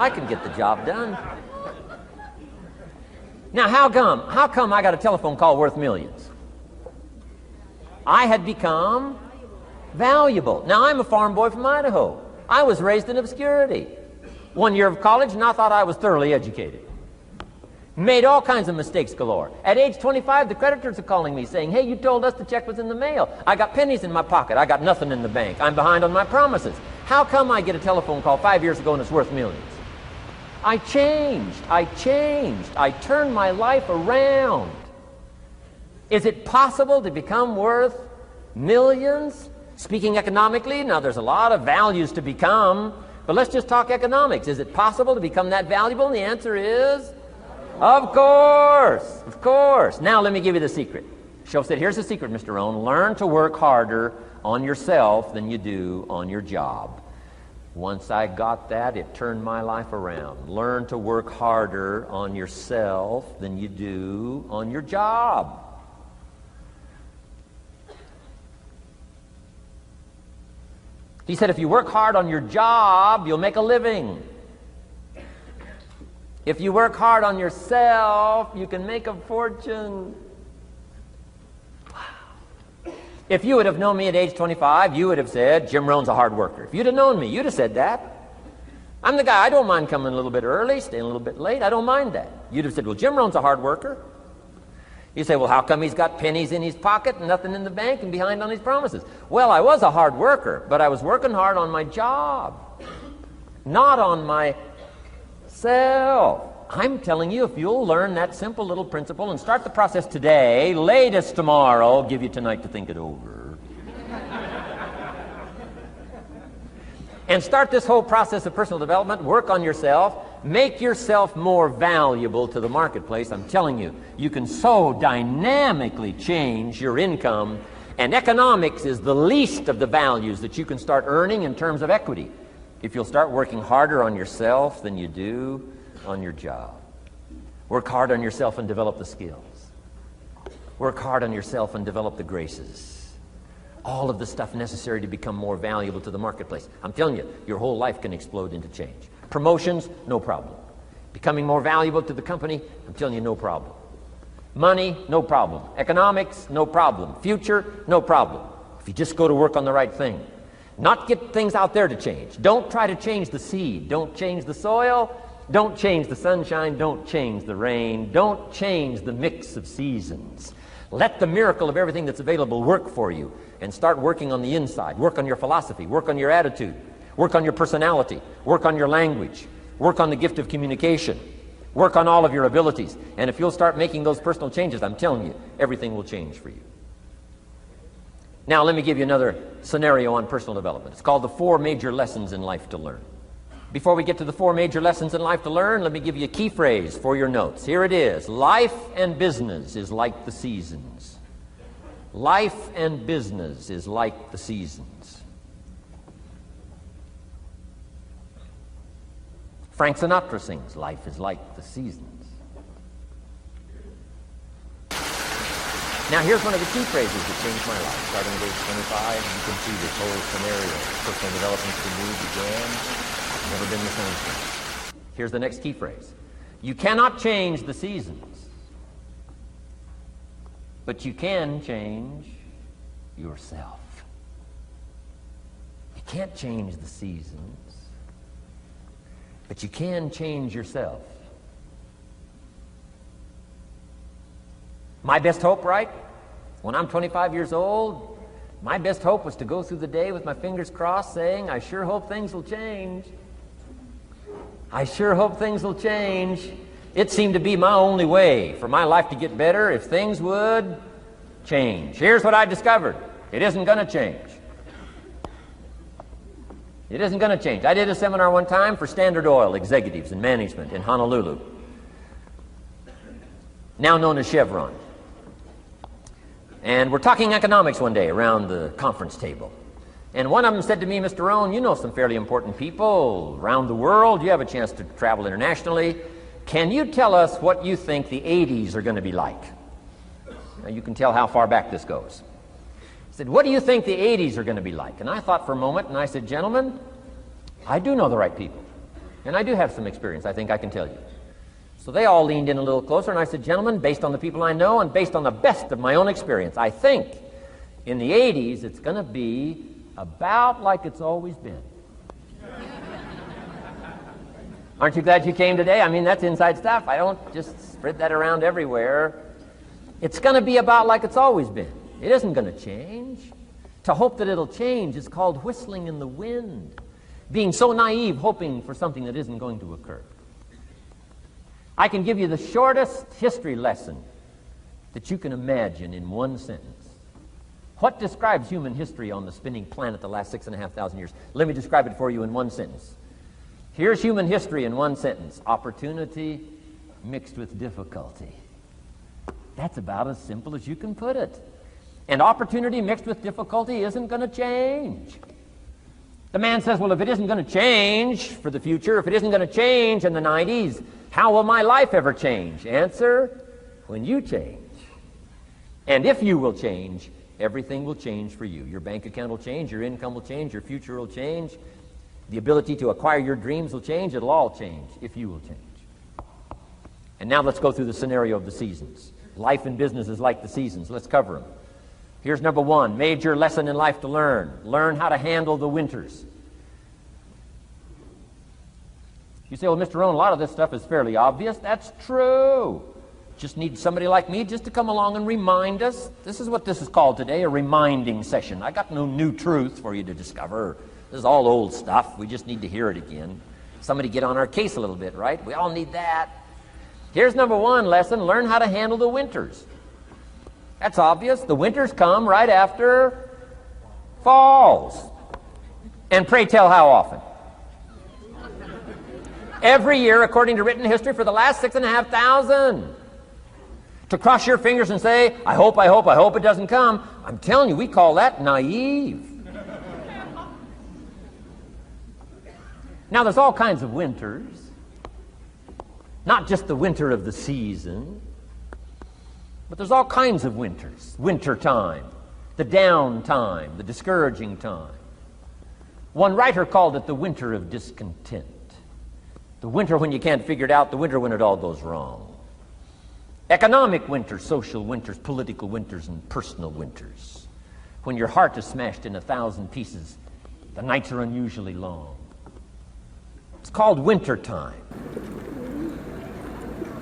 I can get the job done. Now, how come I got a telephone call worth millions? I had become valuable. Now, I'm a farm boy from Idaho. I was raised in obscurity. 1 year of college, and I thought I was thoroughly educated. Made all kinds of mistakes galore. At age 25, the creditors are calling me saying, hey, you told us the check was in the mail. I got pennies in my pocket. I got nothing in the bank. I'm behind on my promises. How come I get a telephone call 5 years ago and it's worth millions? I changed. I turned my life around. Is it possible to become worth millions? Speaking economically, now there's a lot of values to become, but let's just talk economics. Is it possible to become that valuable? And the answer is, of course, of course. Now let me give you the secret. Shoaff said, here's the secret, Mr. Rohn. Learn to work harder on yourself than you do on your job. Once I got that, it turned my life around. Learn to work harder on yourself than you do on your job. He said, if you work hard on your job, you'll make a living. If you work hard on yourself, you can make a fortune. Wow. If you would have known me at age 25, you would have said, Jim Rohn's a hard worker. If you'd have known me, you'd have said that. I'm the guy, I don't mind coming a little bit early, staying a little bit late. I don't mind that. You'd have said, well, Jim Rohn's a hard worker. You say, well, how come he's got pennies in his pocket and nothing in the bank and behind on his promises? Well, I was a hard worker, but I was working hard on my job, not on myself. I'm telling you, if you'll learn that simple little principle and start the process today, latest tomorrow, I'll give you tonight to think it over. And start this whole process of personal development, work on yourself, make yourself more valuable to the marketplace. I'm telling you, you can so dynamically change your income, and economics is the least of the values that you can start earning in terms of equity if you'll start working harder on yourself than you do on your job. Work hard on yourself and develop the skills. Work hard on yourself and develop the graces. All of the stuff necessary to become more valuable to the marketplace. I'm telling you, your whole life can explode into change. Promotions, no problem. Becoming more valuable to the company, I'm telling you, no problem. Money, no problem. Economics, no problem. Future, no problem. If you just go to work on the right thing. Not get things out there to change. Don't try to change the seed. Don't change the soil. Don't change the sunshine. Don't change the rain. Don't change the mix of seasons. Let the miracle of everything that's available work for you, and start working on the inside. Work on your philosophy. Work on your attitude. Work on your personality. Work on your language. Work on the gift of communication. Work on all of your abilities. And if you'll start making those personal changes, I'm telling you, everything will change for you. Now, let me give you another scenario on personal development. It's called the 4 major lessons in life to learn. Before we get to the 4 major lessons in life to learn, let me give you a key phrase for your notes. Here it is. Life and business is like the seasons. Life and business is like the seasons. Frank Sinatra sings, life is like the seasons. Now, here's one of the key phrases that changed my life. Starting at age 25, you can see this whole scenario. Personal development for me began. Never been the same since. Here's the next key phrase. You cannot change the seasons, but you can change yourself. You can't change the seasons, but you can change yourself. My best hope, right? When I'm 25 years old, my best hope was to go through the day with my fingers crossed saying, I sure hope things will change. I sure hope things will change. It seemed to be my only way for my life to get better if things would change. Here's what I discovered. It isn't going to change. It isn't going to change. I did a seminar one time for Standard Oil executives and management in Honolulu, now known as Chevron. And we're talking economics one day around the conference table. And one of them said to me, Mr. Rohn, you know some fairly important people around the world. You have a chance to travel internationally. Can you tell us what you think the 80s are going to be like? Now you can tell how far back this goes. He said, what do you think the 80s are going to be like? And I thought for a moment, and I said, gentlemen, I do know the right people. And I do have some experience, I think I can tell you. So they all leaned in a little closer, and I said, gentlemen, based on the people I know and based on the best of my own experience, I think in the 80s it's going to be about like it's always been. Aren't you glad you came today? I mean, that's inside stuff. I don't just spread that around everywhere. It's going to be about like it's always been. It isn't going to change. To hope that it'll change is called whistling in the wind. Being so naive, hoping for something that isn't going to occur. I can give you the shortest history lesson that you can imagine in one sentence. What describes human history on the spinning planet the last 6,500 years? Let me describe it for you in one sentence. Here's human history in one sentence. Opportunity mixed with difficulty. That's about as simple as you can put it. And opportunity mixed with difficulty isn't going to change. The man says, well, if it isn't going to change for the future, if it isn't going to change in the 90s, how will my life ever change? Answer, when you change. And if you will change, everything will change for you. Your bank account will change, your income will change, your future will change. The ability to acquire your dreams will change. It'll all change if you will change. And now let's go through the scenario of the seasons. Life and business is like the seasons. Let's cover them. Here's number one, major lesson in life to learn. Learn how to handle the winters. You say, well, Mr. Rohn, a lot of this stuff is fairly obvious. That's true. Just need somebody like me just to come along and remind us. This is what this is called today, a reminding session. I got no new truth for you to discover. This is all old stuff. We just need to hear it again. Somebody get on our case a little bit, right? We all need that. Here's number one lesson. Learn how to handle the winters. That's obvious. The winters come right after falls. And pray tell how often? Every year, according to written history, for the last 6,500. To cross your fingers and say, I hope it doesn't come. I'm telling you, we call that naive. Now, there's all kinds of winters. Not just the winter of the season, but there's all kinds of winters. Winter time, the down time, the discouraging time. One writer called it the winter of discontent. The winter when you can't figure it out, the winter when it all goes wrong. Economic winters, social winters, political winters, and personal winters. When your heart is smashed in 1,000 pieces, the nights are unusually long. It's called winter time.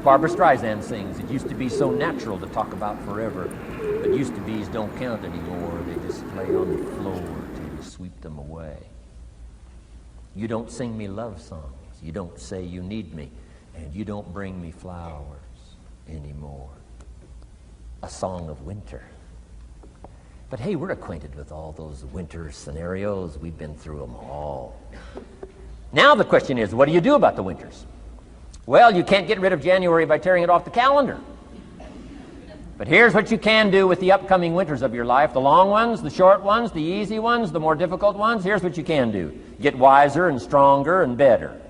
Barbara Streisand sings, it used to be so natural to talk about forever, but used to be's don't count anymore. They just lay on the floor till you sweep them away. You don't sing me love songs. You don't say you need me, and you don't bring me flowers anymore. A song of winter. But hey, we're acquainted with all those winter scenarios. We've been through them all. Now the question is, what do you do about the winters? Well, you can't get rid of January by tearing it off the calendar. But here's what you can do with the upcoming winters of your life. The long ones, the short ones, the easy ones, the more difficult ones. Here's what you can do. Get wiser and stronger and better.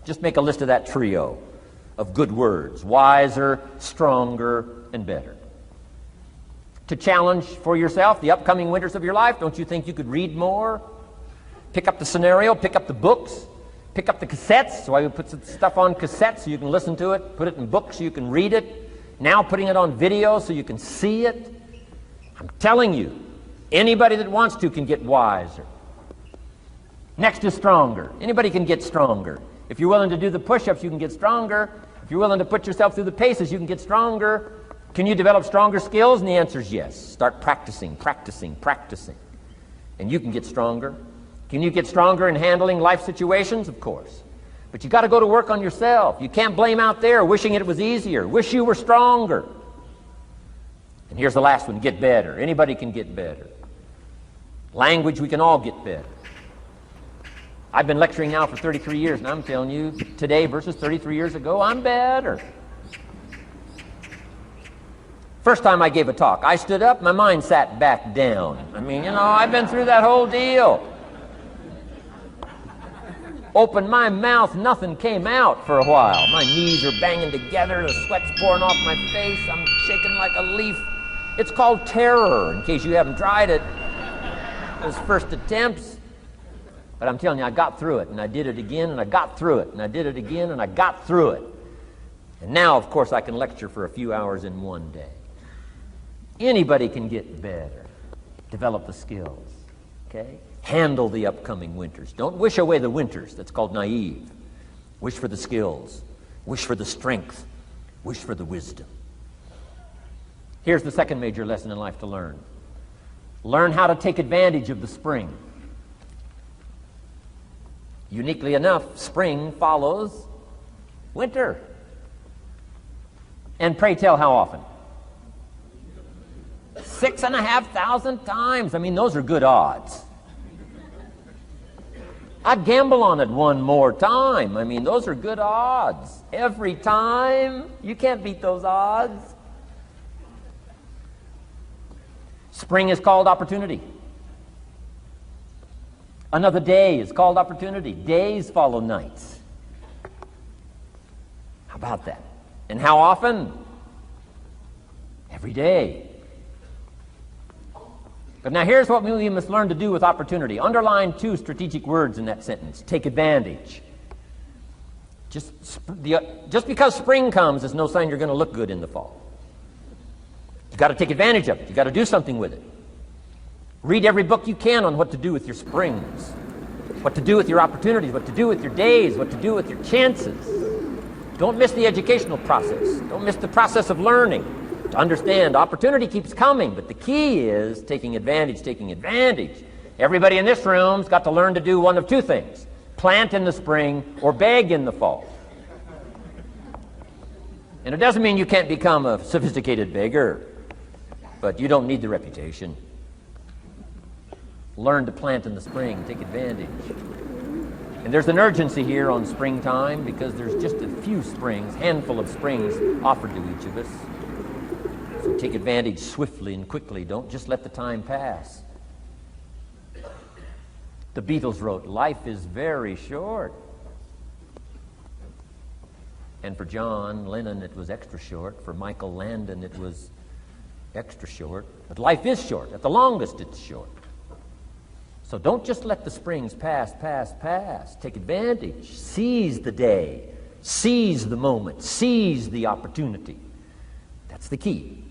Just make a list of that trio of good words. Wiser, stronger, and better. To challenge for yourself the upcoming winters of your life, don't you think you could read more? Pick up the scenario, pick up the books, pick up the cassettes. That's why we put some stuff on cassettes so you can listen to it. Put it in books so you can read it. Now putting it on video so you can see it. I'm telling you, anybody that wants to can get wiser. Next is stronger. Anybody can get stronger. If you're willing to do the push-ups, you can get stronger. If you're willing to put yourself through the paces, you can get stronger. Can you develop stronger skills? And the answer is yes. Start practicing. And you can get stronger. Can you get stronger in handling life situations? Of course. But you got to go to work on yourself. You can't blame out there wishing it was easier. Wish you were stronger. And here's the last one, get better. Anybody can get better. Language, we can all get better. I've been lecturing now for 33 years, and I'm telling you, today versus 33 years ago, I'm better. First time I gave a talk, I stood up, my mind sat back down. I mean, I've been through that whole deal. Opened my mouth, nothing came out for a while. My knees are banging together, the sweat's pouring off my face, I'm shaking like a leaf. It's called terror, in case you haven't tried it. Those first attempts. But I'm telling you, I got through it, and I did it again, and I got through it, and I did it again, and I got through it. And now, of course, I can lecture for a few hours in one day. Anybody can get better. Develop the skills, okay? Handle the upcoming winters. Don't wish away the winters. That's called naive. Wish for the skills. Wish for the strength. Wish for the wisdom. Here's the second major lesson in life to learn. Learn how to take advantage of the spring. Uniquely enough, spring follows winter. And pray tell, how often? 6,500 times. I mean, those are good odds. I'd gamble on it one more time. I mean, those are good odds. Every time. You can't beat those odds. Spring is called opportunity. Another day is called opportunity. Days follow nights. How about that? And how often? Every day. But now here's what we must learn to do with opportunity. Underline two strategic words in that sentence. Take advantage. Just because spring comes is no sign you're going to look good in the fall. You've got to take advantage of it. You've got to do something with it. Read every book you can on what to do with your springs, what to do with your opportunities, what to do with your days, what to do with your chances. Don't miss the educational process. Don't miss the process of learning. To understand, opportunity keeps coming, but the key is taking advantage, taking advantage. Everybody in this room's got to learn to do one of two things: plant in the spring or beg in the fall. And it doesn't mean you can't become a sophisticated beggar, but you don't need the reputation. Learn to plant in the spring, take advantage. And there's an urgency here on springtime because there's just a few springs, handful of springs offered to each of us. So take advantage swiftly and quickly. Don't just let the time pass. The Beatles wrote, "Life is very short." And for John Lennon, it was extra short. For Michael Landon, it was extra short. But life is short. At the longest, it's short. So don't just let the springs pass. Take advantage. Seize the day. Seize the moment. Seize the opportunity. That's the key.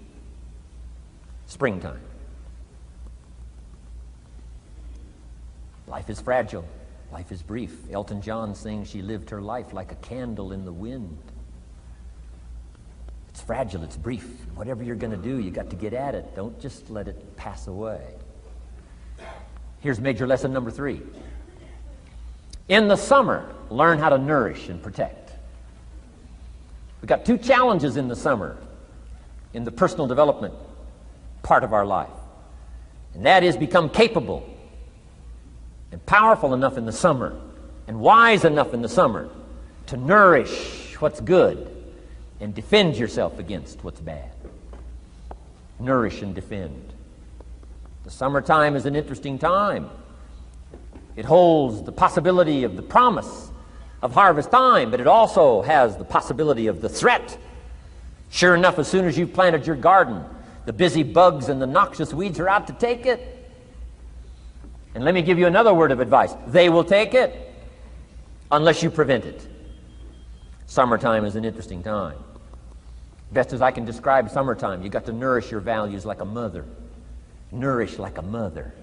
Springtime. Life is fragile. Life is brief. Elton John sings, "She lived her life like a candle in the wind." It's fragile. It's brief. Whatever you're going to do, you got to get at it. Don't just let it pass away. Here's major lesson number 3. In the summer, learn how to nourish and protect. We've got 2 challenges in the summer in the personal development part of our life. And that is become capable and powerful enough in the summer and wise enough in the summer to nourish what's good and defend yourself against what's bad. Nourish and defend. The summertime is an interesting time. It holds the possibility of the promise of harvest time, but it also has the possibility of the threat. Sure enough, as soon as you've planted your garden, the busy bugs and the noxious weeds are out to take it. And let me give you another word of advice. They will take it unless you prevent it. Summertime is an interesting time. Best as I can describe summertime, you got to nourish your values like a mother. Nourish like a mother.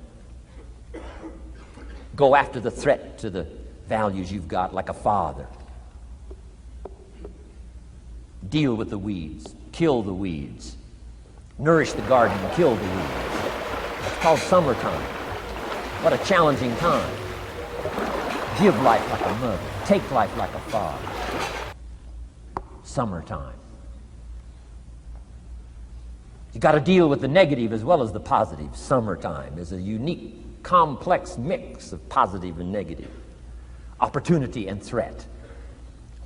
Go after the threat to the values you've got like a father. Deal with the weeds. Kill the weeds. Nourish the garden and kill the weeds. It's called summertime. What a challenging time. Give life like a mother. Take life like a father. Summertime. You got to deal with the negative as well as the positive. Summertime is a unique, complex mix of positive and negative. Opportunity and threat.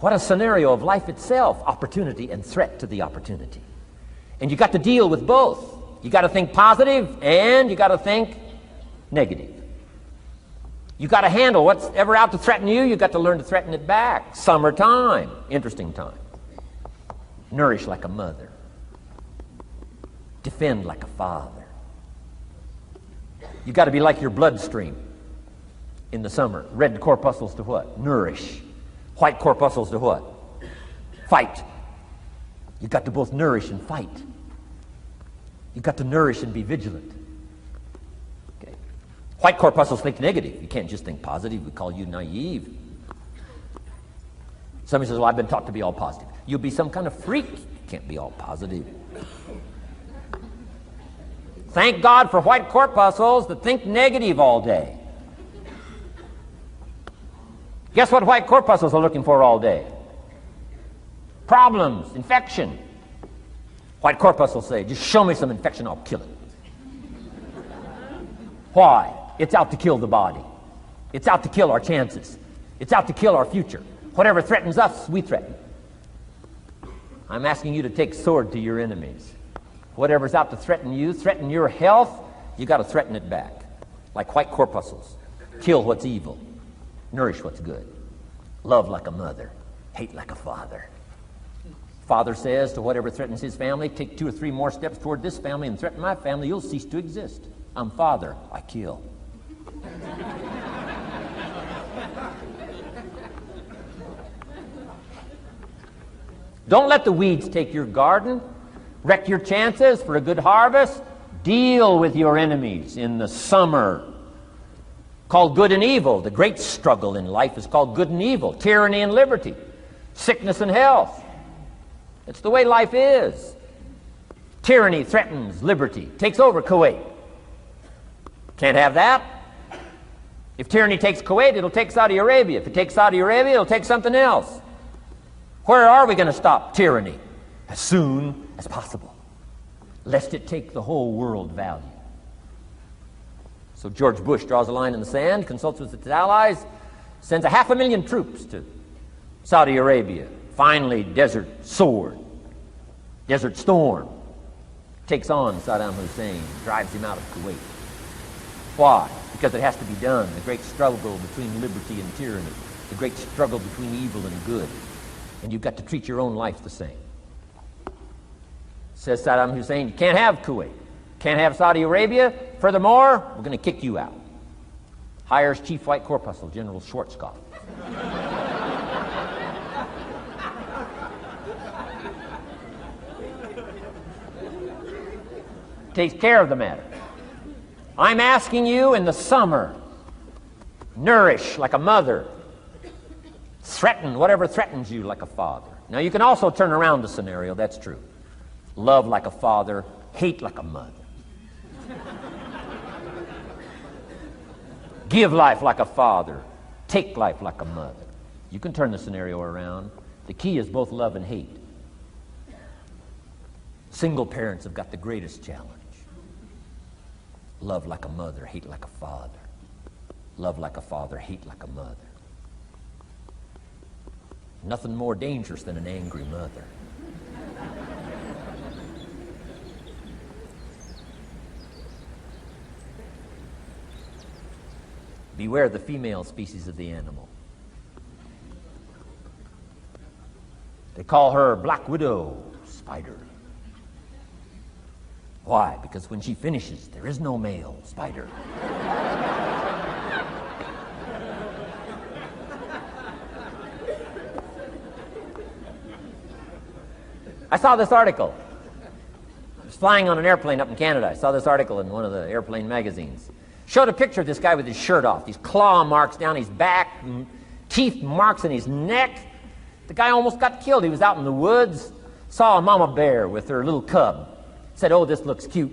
What a scenario of life itself. Opportunity and threat to the opportunity. And you got to deal with both. You got to think positive and you got to think negative. You got to handle what's ever out to threaten you. You got to learn to threaten it back. Summertime. Interesting time. Nourish like a mother. Defend like a father. You got to be like your bloodstream. in the summer. Red corpuscles to what? Nourish. White corpuscles to what? Fight. You've got to both nourish and fight. You've got to nourish and be vigilant. Okay. White corpuscles think negative. You can't just think positive. We call you naive. Somebody says, well, I've been taught to be all positive. You'll be some kind of freak. You can't be all positive. Thank God for white corpuscles that think negative all day. Guess what white corpuscles are looking for all day? Problems, infection. White corpuscles say, just show me some infection, I'll kill it. Why? It's out to kill the body. It's out to kill our chances. It's out to kill our future. Whatever threatens us, we threaten. I'm asking you to take sword to your enemies. Whatever's out to threaten you, threaten your health, you got to threaten it back. Like white corpuscles. Kill what's evil. Nourish what's good. Love like a mother. Hate like a father. Father says to whatever threatens his family, take 2 or 3 more steps toward this family and threaten my family, you'll cease to exist. I'm father, I kill. Don't let the weeds take your garden. Wreck your chances for a good harvest. Deal with your enemies in the summer. Called good and evil. The great struggle in life is called good and evil. Tyranny and liberty. Sickness and health. It's the way life is. Tyranny threatens liberty. Takes over Kuwait. Can't have that. If tyranny takes Kuwait, it'll take Saudi Arabia. If it takes Saudi Arabia, it'll take something else. Where are we going to stop tyranny? As soon as possible, lest it take the whole world value. So George Bush draws a line in the sand, consults with his allies, sends 500,000 troops to Saudi Arabia. Finally, Desert Sword, Desert Storm, takes on Saddam Hussein, drives him out of Kuwait. Why? Because it has to be done. The great struggle between liberty and tyranny, the great struggle between evil and good. And you've got to treat your own life the same. Says Saddam Hussein, you can't have Kuwait, can't have Saudi Arabia. Furthermore, we're going to kick you out. Hires Chief White Corpuscle, General Schwarzkopf. Takes care of the matter. I'm asking you in the summer, nourish like a mother. Threaten whatever threatens you like a father. Now you can also turn around the scenario, that's true. Love like a father, hate like a mother. Give life like a father, take life like a mother. You can turn the scenario around. The key is both love and hate. Single parents have got the greatest challenge. Love like a mother, hate like a father. Love like a father, hate like a mother. Nothing more dangerous than an angry mother. Beware the female species of the animal. They call her Black Widow spider. Why? Because when she finishes, there is no male spider. I saw this article. I was flying on an airplane up in Canada. I saw this article in one of the airplane magazines. Showed a picture of this guy with his shirt off, these claw marks down his back, teeth marks in his neck. The guy almost got killed. He was out in the woods, saw a mama bear with her little cub. Said, oh, this looks cute.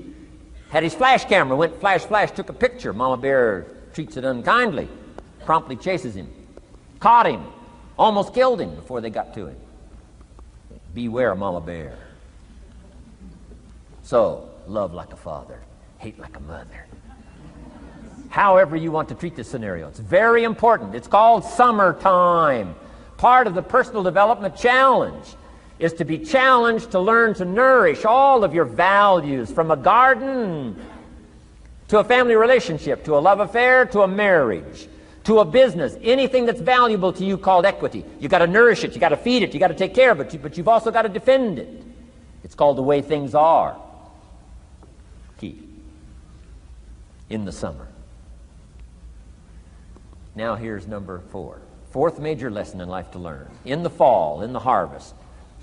Had his flash camera, went flash, flash, took a picture. Mama bear treats it unkindly, promptly chases him. Caught him, almost killed him before they got to him. Beware mama bear. So, love like a father, hate like a mother. However you want to treat this scenario, it's very important. It's called summertime. Part of the personal development challenge is to be challenged to learn to nourish all of your values, from a garden to a family relationship, to a love affair, to a marriage, to a business, anything that's valuable to you called equity. You've got to nourish it, you've got to feed it, you've got to take care of it, but you've also got to defend it. It's called the way things are. Key. In the summer. Now here's number 4. Fourth major lesson in life to learn. In the fall, in the harvest,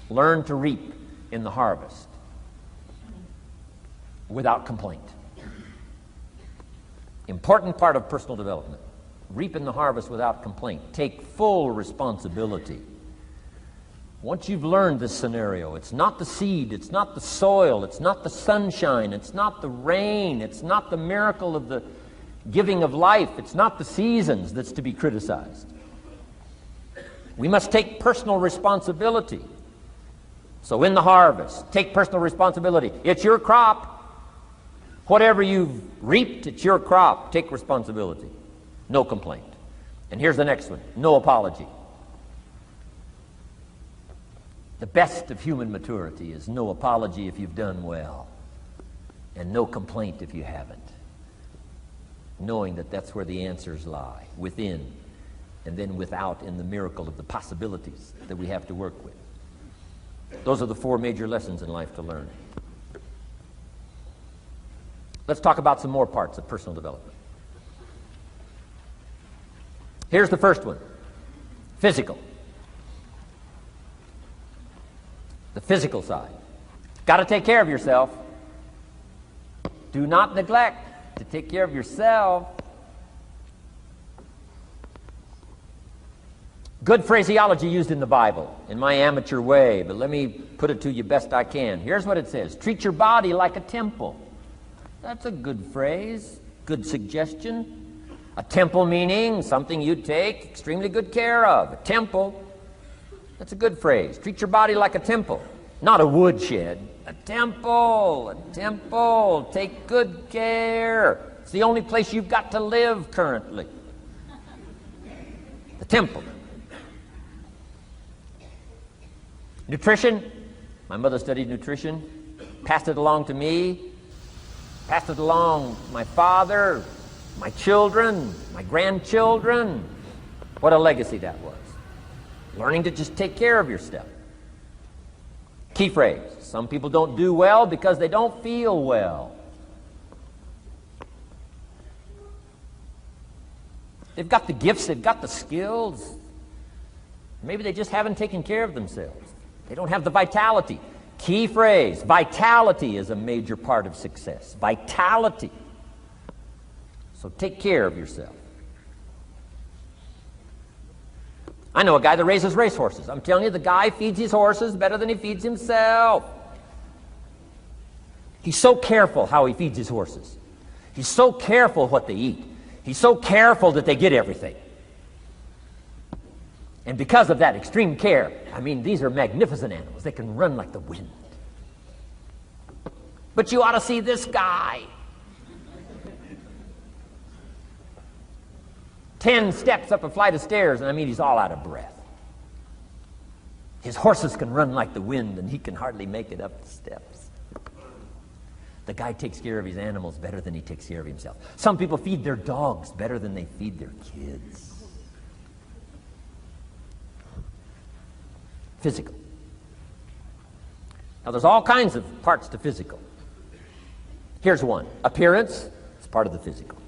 learn to reap in the harvest without complaint. Important part of personal development. Reap in the harvest without complaint. Take full responsibility. Once you've learned this scenario, it's not the seed, it's not the soil, it's not the sunshine, it's not the rain, it's not the miracle of the giving of life, it's not the seasons that's to be criticized. We must take personal responsibility. So in the harvest, take personal responsibility. It's your crop. Whatever you've reaped, it's your crop. Take responsibility. No complaint. And here's the next one. No apology. The best of human maturity is no apology if you've done well, and no complaint if you haven't. Knowing that that's where the answers lie, within, and then without in the miracle of the possibilities that we have to work with. Those are the 4 major lessons in life to learn. Let's talk about some more parts of personal development. Here's the first one. Physical. The physical side. Got to take care of yourself. Do not neglect to take care of yourself. Good phraseology used in the Bible, in my amateur way, but let me put it to you best I can. Here's what it says. Treat your body like a temple. That's a good phrase, good suggestion. A temple meaning something you take extremely good care of. A temple, that's a good phrase. Treat your body like a temple, not a woodshed. A temple, a temple. Take good care. It's the only place you've got to live currently. The temple. Nutrition. My mother studied nutrition, passed it along to me, passed it along to my father, my children, my grandchildren. What a legacy that was. Learning to just take care of yourself. Key phrase. Some people don't do well because they don't feel well. They've got the gifts, they've got the skills. Maybe they just haven't taken care of themselves. They don't have the vitality. Key phrase. Vitality is a major part of success. Vitality. So take care of yourself. I know a guy that raises racehorses. I'm telling you, the guy feeds his horses better than he feeds himself. He's so careful how he feeds his horses. He's so careful what they eat. He's so careful that they get everything. And because of that extreme care, I mean, these are magnificent animals. They can run like the wind. But you ought to see this guy. 10 steps up a flight of stairs, and I mean, he's all out of breath. His horses can run like the wind, and he can hardly make it up the steps. The guy takes care of his animals better than he takes care of himself. Some people feed their dogs better than they feed their kids. Physical. Now, there's all kinds of parts to physical. Here's one. Appearance is part of the physical.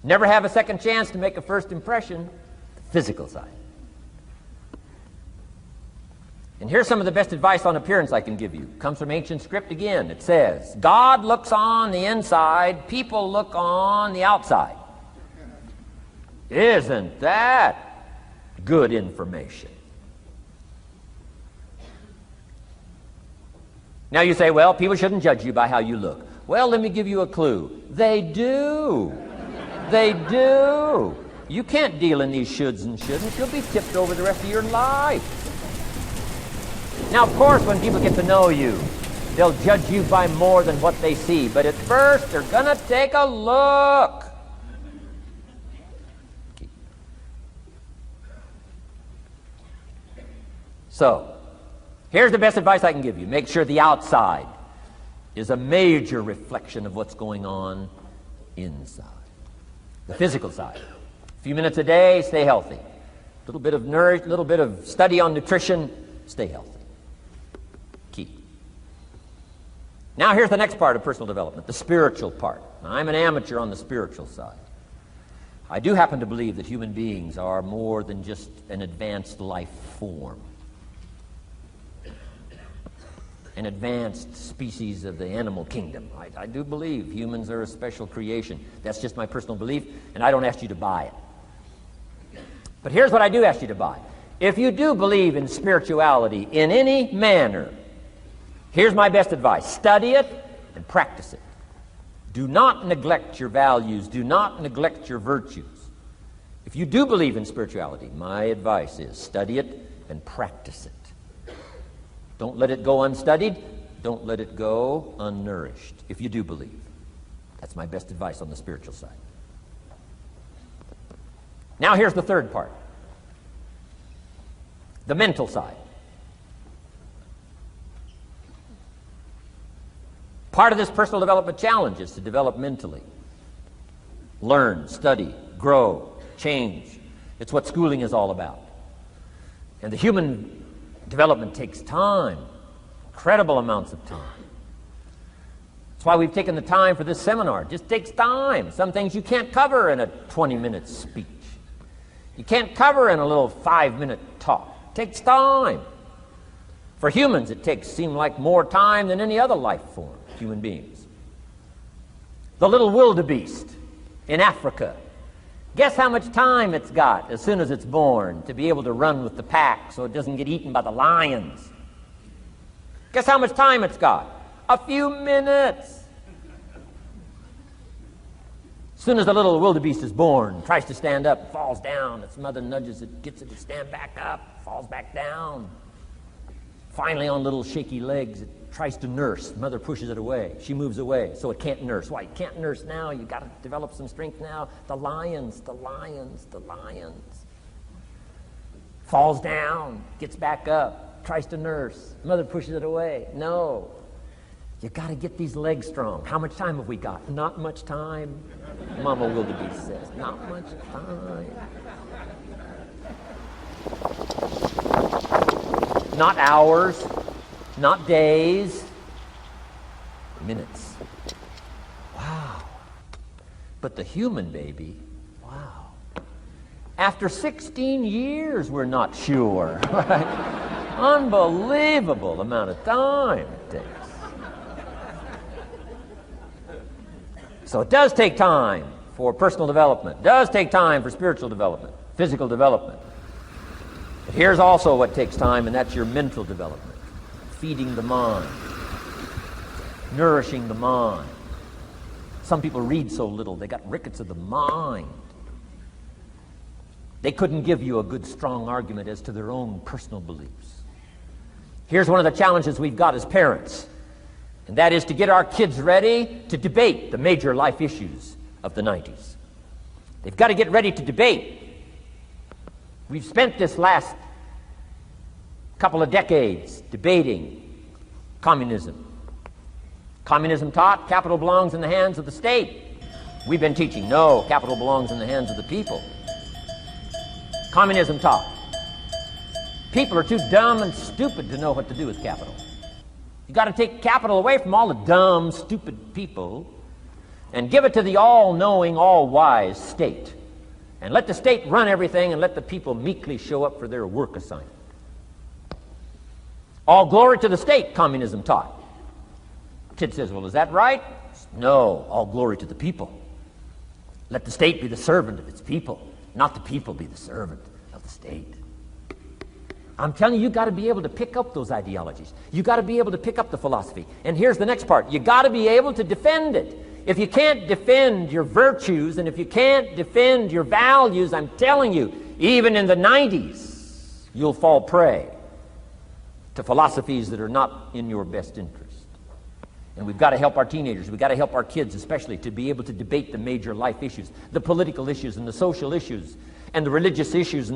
Never have a second chance to make a first impression. The physical side. And here's some of the best advice on appearance I can give you. It comes from ancient script again. It says, God looks on the inside, people look on the outside. Isn't that good information? Now you say, well, people shouldn't judge you by how you look. Well, let me give you a clue. They do. They do. You can't deal in these shoulds and shouldn't. You'll be tipped over the rest of your life. Now, of course, when people get to know you, they'll judge you by more than what they see. But at first, they're going to take a look. So, here's the best advice I can give you. Make sure the outside is a major reflection of what's going on inside. The physical side. A few minutes a day, stay healthy. A little bit of study on nutrition, stay healthy. Key. Now here's the next part of personal development, the spiritual part. I'm an amateur on the spiritual side. I do happen to believe that human beings are more than just an advanced life form, an advanced species of the animal kingdom. I do believe humans are a special creation. That's just my personal belief, and I don't ask you to buy it. But here's what I do ask you to buy. If you do believe in spirituality in any manner, here's my best advice. Study it and practice it. Do not neglect your values. Do not neglect your virtues. If you do believe in spirituality, my advice is study it and practice it. Don't let it go unstudied. Don't let it go unnourished, if you do believe. That's my best advice on the spiritual side. Now here's the third part. The mental side. Part of this personal development challenge is to develop mentally. Learn, study, grow, change. It's what schooling is all about. And the human development takes time, incredible amounts of time. That's why we've taken the time for this seminar. It just takes time. Some things you can't cover in a 20-minute speech. You can't cover in a little 5-minute talk. It takes time. For humans, it seems like more time than any other life form, human beings. The little wildebeest in Africa. Guess how much time it's got as soon as it's born to be able to run with the pack so it doesn't get eaten by the lions? Guess how much time it's got? A few minutes. As soon as the little wildebeest is born, tries to stand up, falls down. Its mother nudges it, gets it to stand back up, falls back down. Finally, on little shaky legs, it tries to nurse. Mother pushes it away. She moves away, so it can't nurse. Why? You can't nurse now. You've got to develop some strength now. The lions. Falls down, gets back up, tries to nurse. Mother pushes it away. No. You got to get these legs strong. How much time have we got? Not much time. Mama wildebeest says, not much time. Not hours, not days, minutes. Wow. But the human baby, wow. After 16 years, we're not sure. Right? Unbelievable amount of time it takes. So it does take time for personal development. It does take time for spiritual development, physical development. But here's also what takes time, and that's your mental development. Feeding the mind. Nourishing the mind. Some people read so little, they got rickets of the mind. They couldn't give you a good, strong argument as to their own personal beliefs. Here's one of the challenges we've got as parents, and that is to get our kids ready to debate the major life issues of the 90s. They've got to get ready to debate. We've spent this last couple of decades debating communism. Communism taught capital belongs in the hands of the state. We've been teaching, no, capital belongs in the hands of the people. Communism taught people are too dumb and stupid to know what to do with capital. You got to take capital away from all the dumb, stupid people and give it to the all-knowing, all-wise state. And let the state run everything and let the people meekly show up for their work assignment. All glory to the state, communism taught. Kid says, well, is that right? No, all glory to the people. Let the state be the servant of its people, not the people be the servant of the state. I'm telling you, you got to be able to pick up those ideologies. You got to be able to pick up the philosophy. And here's the next part. You got to be able to defend it. If you can't defend your virtues and if you can't defend your values, I'm telling you, even in the 90s, you'll fall prey to philosophies that are not in your best interest. And we've got to help our teenagers, we've got to help our kids especially to be able to debate the major life issues, the political issues and the social issues and the religious issues and the